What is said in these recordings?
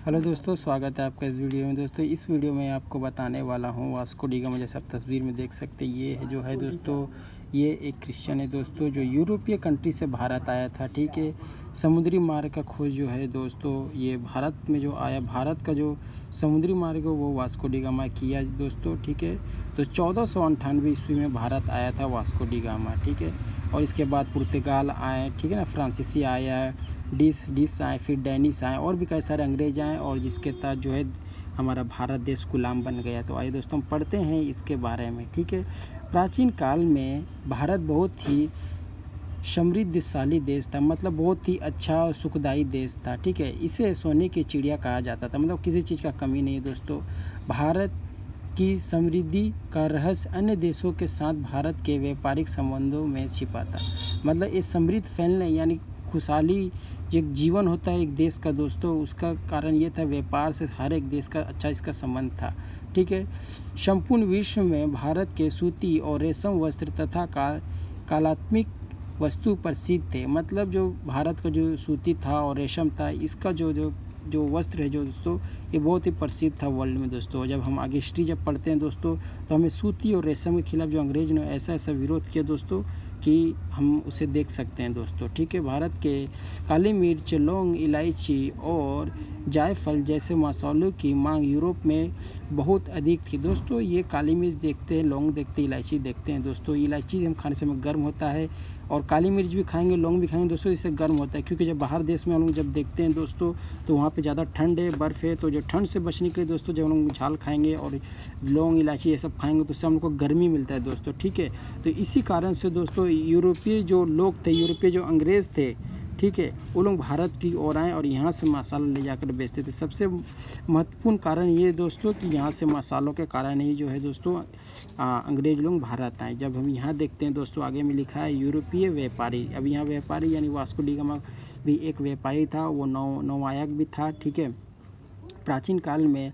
Hello दोस्तों, स्वागत है आपका इस वीडियो में। दोस्तों इस वीडियो में आपको बताने वाला हूँ वास्को डी गामा। जैसे आप तस्वीर में देख सकते हैं, ये है जो है दोस्तों, ये एक क्रिश्चियन है दोस्तों, जो यूरोपीय कंट्री से भारत आया था। ठीक है, समुद्री मार्ग का खोज जो है दोस्तों, ये भारत में जो आया, भारत का जो समुद्री मार्ग है वो वास्को डी गामा किया दोस्तों। ठीक है, तो 1498 ईस्वी में भारत आया था वास्को डी गामा। ठीक है, और इसके बाद पुर्तगाल आए, ठीक है ना, फ्रांसीसी आया, डिस आए, फिर डेनिस आए, और भी कई सारे अंग्रेज आए, और जिसके तहत जो है हमारा भारत देश गुलाम बन गया। तो आइए दोस्तों हम पढ़ते हैं इसके बारे में। ठीक है, प्राचीन काल में भारत बहुत ही समृद्धशाली देश था, मतलब बहुत ही अच्छा और सुखदायी देश था। ठीक है, इसे सोने की चिड़िया कहा जाता था, मतलब किसी चीज़ का कमी नहीं है दोस्तों। भारत की समृद्धि का रहस्य अन्य देशों के साथ भारत के व्यापारिक संबंधों में छिपा था। मतलब ये समृद्ध फैलने यानी खुशहाली एक जीवन होता है एक देश का दोस्तों, उसका कारण ये था व्यापार से हर एक देश का अच्छा इसका संबंध था। ठीक है, संपूर्ण विश्व में भारत के सूती और रेशम वस्त्र तथा कलात्मक वस्तु प्रसिद्ध थे। मतलब जो भारत का जो सूती था और रेशम था, इसका जो वस्त्र है जो दोस्तों, ये बहुत ही प्रसिद्ध था वर्ल्ड में दोस्तों। जब हम आगे हिस्ट्री जब पढ़ते हैं दोस्तों, तो हमें सूती और रेशम के खिलाफ जो अंग्रेज ने ऐसा विरोध किया दोस्तों कि हम उसे देख सकते हैं दोस्तों। ठीक है, भारत के काली मिर्च, लौंग, इलायची और जायफल जैसे मसालों की मांग यूरोप में बहुत अधिक थी दोस्तों। ये काली मिर्च देखते हैं, लौंग देखते हैं, इलायची देखते हैं दोस्तों। इलायची हम खाने से हमें गर्म होता है, और काली मिर्च भी खाएंगे, लौंग भी खाएंगे दोस्तों, इससे गर्म होता है। क्योंकि जब बाहर देश में हम लोग जब देखते हैं दोस्तों, तो वहाँ पे ज़्यादा ठंड है, बर्फ़ है, तो जो ठंड से बचने के लिए दोस्तों जब हम लोग झाल खाएंगे और लौंग, इलायची ये सब खाएंगे, तो उससे हम लोग को गर्मी मिलता है दोस्तों। ठीक है, तो इसी कारण से दोस्तों यूरोपीय जो लोग थे, यूरोपीय जो अंग्रेज़ थे, ठीक है, वो लोग भारत की ओर आए और यहाँ से मसाला ले जाकर बेचते थे। सबसे महत्वपूर्ण कारण ये दोस्तों कि यहाँ से मसालों के कारण ही जो है दोस्तों अंग्रेज लोग भारत आए। जब हम यहाँ देखते हैं दोस्तों, आगे में लिखा है यूरोपीय व्यापारी। अब यहाँ व्यापारी यानी वास्को डी गामा भी एक व्यापारी था, वो नौवायक भी था। ठीक है, प्राचीन काल में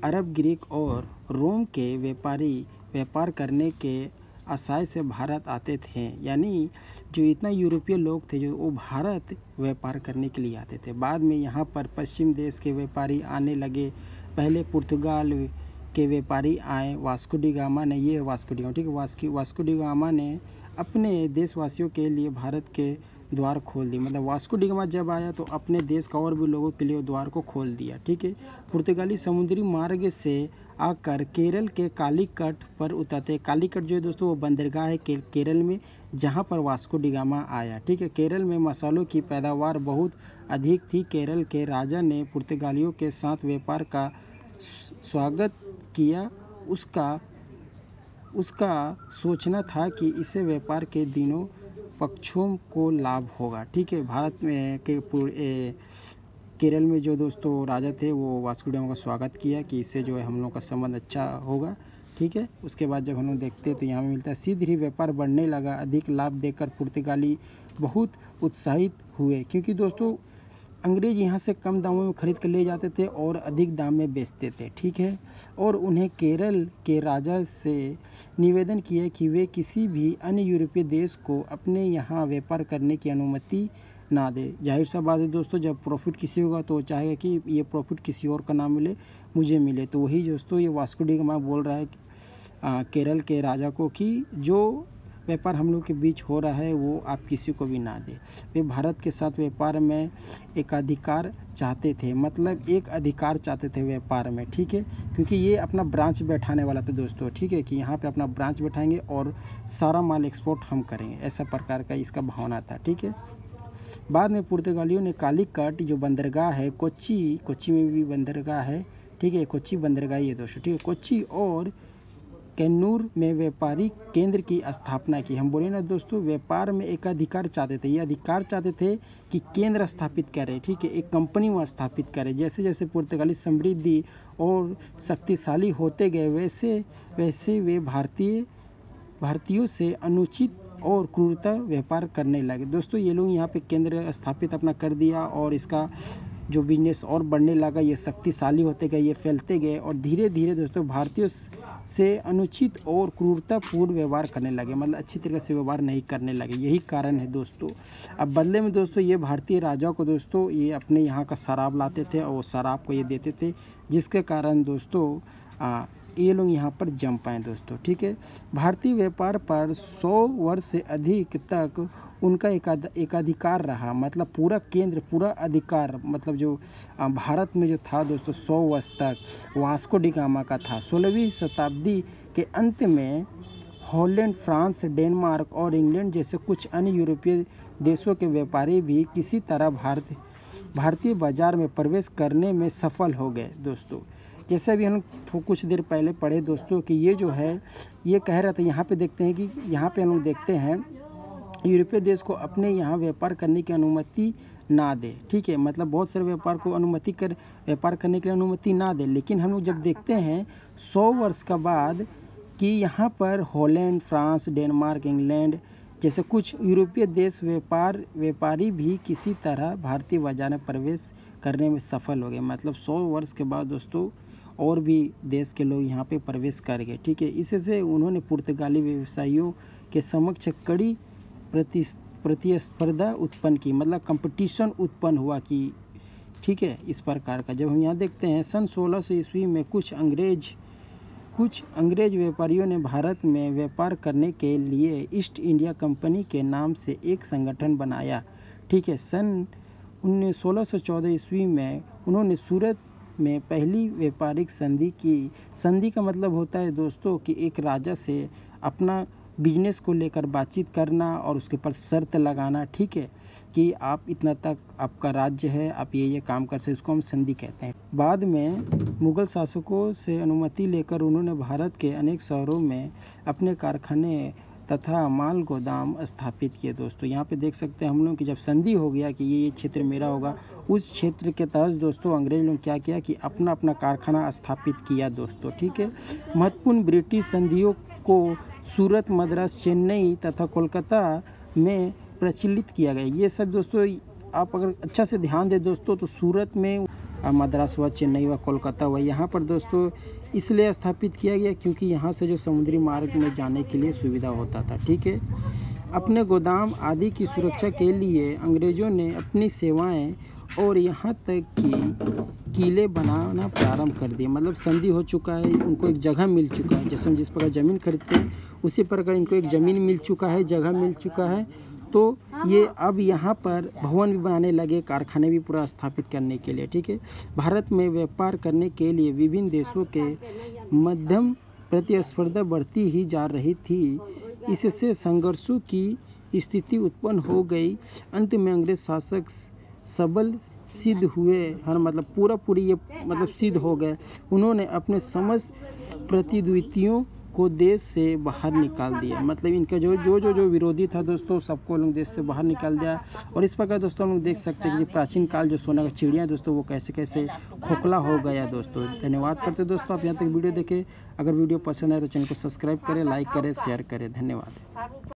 अरब, ग्रीक और रोम के व्यापारी व्यापार करने के आशय से भारत आते थे। यानी जो इतना यूरोपीय लोग थे जो वो भारत व्यापार करने के लिए आते थे। बाद में यहाँ पर पश्चिम देश के व्यापारी आने लगे। पहले पुर्तगाल के व्यापारी आए, वास्को डी गामा ने, ये वास्को डी गामा, ठीक है, वास्को डी गामा ने अपने देशवासियों के लिए भारत के द्वार खोल दिए। मतलब वास्को डी गामा जब आया तो अपने देश का और भी लोगों के लिए द्वार को खोल दिया। ठीक है, पुर्तगाली समुद्री मार्ग से आकर केरल के कालीकट पर उतरते। कालीकट जो है दोस्तों वो बंदरगाह है केरल में, जहाँ पर वास्को डी गामा आया। ठीक है, केरल में मसालों की पैदावार बहुत अधिक थी। केरल के राजा ने पुर्तगालियों के साथ व्यापार का स्वागत किया। उसका सोचना था कि इससे व्यापार के दिनों पक्षों को लाभ होगा। ठीक है, भारत में केरल में जो दोस्तों राजा थे वो वास्को डी गामा का स्वागत किया कि इससे जो है हम लोग का संबंध अच्छा होगा। ठीक है, उसके बाद जब हम लोग देखते हैं तो यहाँ में मिलता है शीघ्र ही व्यापार बढ़ने लगा। अधिक लाभ देकर पुर्तगाली बहुत उत्साहित हुए, क्योंकि दोस्तों अंग्रेज यहाँ से कम दामों में खरीद कर ले जाते थे और अधिक दाम में बेचते थे। ठीक है, और उन्हें केरल के राजा से निवेदन किया कि वे किसी भी अन्य यूरोपीय देश को अपने यहाँ व्यापार करने की अनुमति ना दे। जाहिर सा बात है दोस्तों, जब प्रॉफिट किसी होगा तो वो चाहेगा कि ये प्रॉफिट किसी और का ना मिले, मुझे मिले। तो वही दोस्तों ये वास्को डी गामा बोल रहा है केरल के राजा को कि जो व्यापार हम लोग के बीच हो रहा है वो आप किसी को भी ना दे। वे भारत के साथ व्यापार में एकाधिकार चाहते थे, मतलब एक अधिकार चाहते थे व्यापार में। ठीक है, क्योंकि ये अपना ब्रांच बैठाने वाला था दोस्तों। ठीक है, कि यहाँ पे अपना ब्रांच बैठाएंगे और सारा माल एक्सपोर्ट हम करेंगे, ऐसा प्रकार का इसका भावना था। ठीक है, बाद में पुर्तगालियों ने कालीकट जो बंदरगाह है, कोच्चि में भी बंदरगाह है। ठीक है, कोच्चि बंदरगाह ये दोस्तों। ठीक है, कोच्चि और कैन्नूर में व्यापारिक केंद्र की स्थापना की। हम बोले ना दोस्तों, व्यापार में एक अधिकार चाहते थे, ये अधिकार चाहते थे कि केंद्र स्थापित करें। ठीक है, एक कंपनी वहाँ स्थापित करें। जैसे जैसे पुर्तगाली समृद्धि और शक्तिशाली होते गए वैसे वैसे वे भारतीयों से अनुचित और क्रूरता व्यापार करने लगे दोस्तों। ये लोग यहाँ पे केंद्र स्थापित अपना कर दिया और इसका जो बिजनेस और बढ़ने लगा, ये शक्तिशाली होते गए, ये फैलते गए और धीरे धीरे दोस्तों भारतीयों से अनुचित और क्रूरतापूर्ण व्यवहार करने लगे, मतलब अच्छी तरीके से व्यवहार नहीं करने लगे। यही कारण है दोस्तों। अब बदले में दोस्तों ये भारतीय राजाओं को दोस्तों ये अपने यहाँ का शराब लाते थे और शराब को ये देते थे, जिसके कारण दोस्तों ये लोग यहाँ पर जम पाए दोस्तों। ठीक है, भारतीय व्यापार पर 100 वर्ष से अधिक तक उनका एकाधिकार रहा, मतलब पूरा केंद्र, पूरा अधिकार, मतलब जो भारत में जो था दोस्तों 100 वर्ष तक वास्को डी गामा का था। 16वीं शताब्दी के अंत में हॉलैंड, फ्रांस, डेनमार्क और इंग्लैंड जैसे कुछ अन्य यूरोपीय देशों के व्यापारी भी किसी तरह भारतीय बाजार में प्रवेश करने में सफल हो गए दोस्तों। जैसे अभी हम कुछ देर पहले पढ़े दोस्तों कि ये जो है ये कह रहा था, यहाँ पे देखते हैं कि यहाँ पे हम लोग देखते हैं यूरोपीय देश को अपने यहाँ व्यापार करने की अनुमति ना दे। ठीक है, मतलब बहुत सारे व्यापार करने के लिए अनुमति ना दे, लेकिन हम लोग जब देखते हैं 100 वर्ष का बाद कि यहाँ पर हॉलैंड, फ्रांस, डेनमार्क, इंग्लैंड जैसे कुछ यूरोपीय देश व्यापारी भी किसी तरह भारतीय बाजार में प्रवेश करने में सफल हो गए। मतलब 100 वर्ष के बाद दोस्तों और भी देश के लोग यहाँ पे प्रवेश कर गए। ठीक है, इससे उन्होंने पुर्तगाली व्यवसायियों के समक्ष कड़ी प्रतिस्पर्धा उत्पन्न की, मतलब कंपटीशन उत्पन्न हुआ कि ठीक है इस प्रकार का। जब हम यहाँ देखते हैं सन 1600 ईस्वी में कुछ अंग्रेज व्यापारियों ने भारत में व्यापार करने के लिए ईस्ट इंडिया कंपनी के नाम से एक संगठन बनाया। ठीक है, सन 1614 ईस्वी में उन्होंने सूरत में पहली व्यापारिक संधि की। संधि का मतलब होता है दोस्तों कि एक राजा से अपना बिजनेस को लेकर बातचीत करना और उसके ऊपर शर्त लगाना। ठीक है, कि आप इतना तक आपका राज्य है, आप ये काम कर सकते, इसको हम संधि कहते हैं। बाद में मुग़ल शासकों से अनुमति लेकर उन्होंने भारत के अनेक शहरों में अपने कारखाने तथा माल गोदाम स्थापित किए दोस्तों। यहाँ पे देख सकते हैं हम लोग कि जब संधि हो गया कि ये क्षेत्र मेरा होगा, उस क्षेत्र के तहत दोस्तों अंग्रेज लोग क्या किया कि अपना कारखाना स्थापित किया दोस्तों। ठीक है, महत्वपूर्ण ब्रिटिश संधियों को सूरत, मद्रास, चेन्नई तथा कोलकाता में प्रचलित किया गया। ये सब दोस्तों आप अगर अच्छा से ध्यान दें दोस्तों तो सूरत में मद्रास हुआ, चेन्नई हुआ, कोलकाता हुआ, यहाँ पर दोस्तों इसलिए स्थापित किया गया क्योंकि यहाँ से जो समुद्री मार्ग में जाने के लिए सुविधा होता था। ठीक है, अपने गोदाम आदि की सुरक्षा के लिए अंग्रेज़ों ने अपनी सेवाएं और यहाँ तक कि किले बनाना प्रारंभ कर दिए। मतलब संधि हो चुका है, उनको एक जगह मिल चुका है, जैसे हम जिस प्रकार ज़मीन खरीदते हैं उसी प्रकार इनको एक ज़मीन मिल चुका है, जगह मिल चुका है, तो ये अब यहाँ पर भवन भी बनाने लगे, कारखाने भी पूरा स्थापित करने के लिए। ठीक है, भारत में व्यापार करने के लिए विभिन्न देशों के मध्यम प्रतिस्पर्धा बढ़ती ही जा रही थी। इससे संघर्षों की स्थिति उत्पन्न हो गई। अंत में अंग्रेज शासक सबल सिद्ध हुए, हर मतलब पूरी ये मतलब सिद्ध हो गए। उन्होंने अपने समस्त प्रतिद्वंदियों को देश से बाहर निकाल दिया। मतलब इनका जो विरोधी था दोस्तों सबको लोग देश से बाहर निकाल दिया। और इस प्रकार दोस्तों हम लोग देख सकते हैं कि प्राचीन काल जो सोना का चिड़िया दोस्तों वो कैसे कैसे खोखला हो गया दोस्तों। धन्यवाद करते दोस्तों आप यहाँ तक वीडियो देखें। अगर वीडियो पसंद आए तो चैनल को सब्सक्राइब करें, लाइक करें, शेयर करें। धन्यवाद।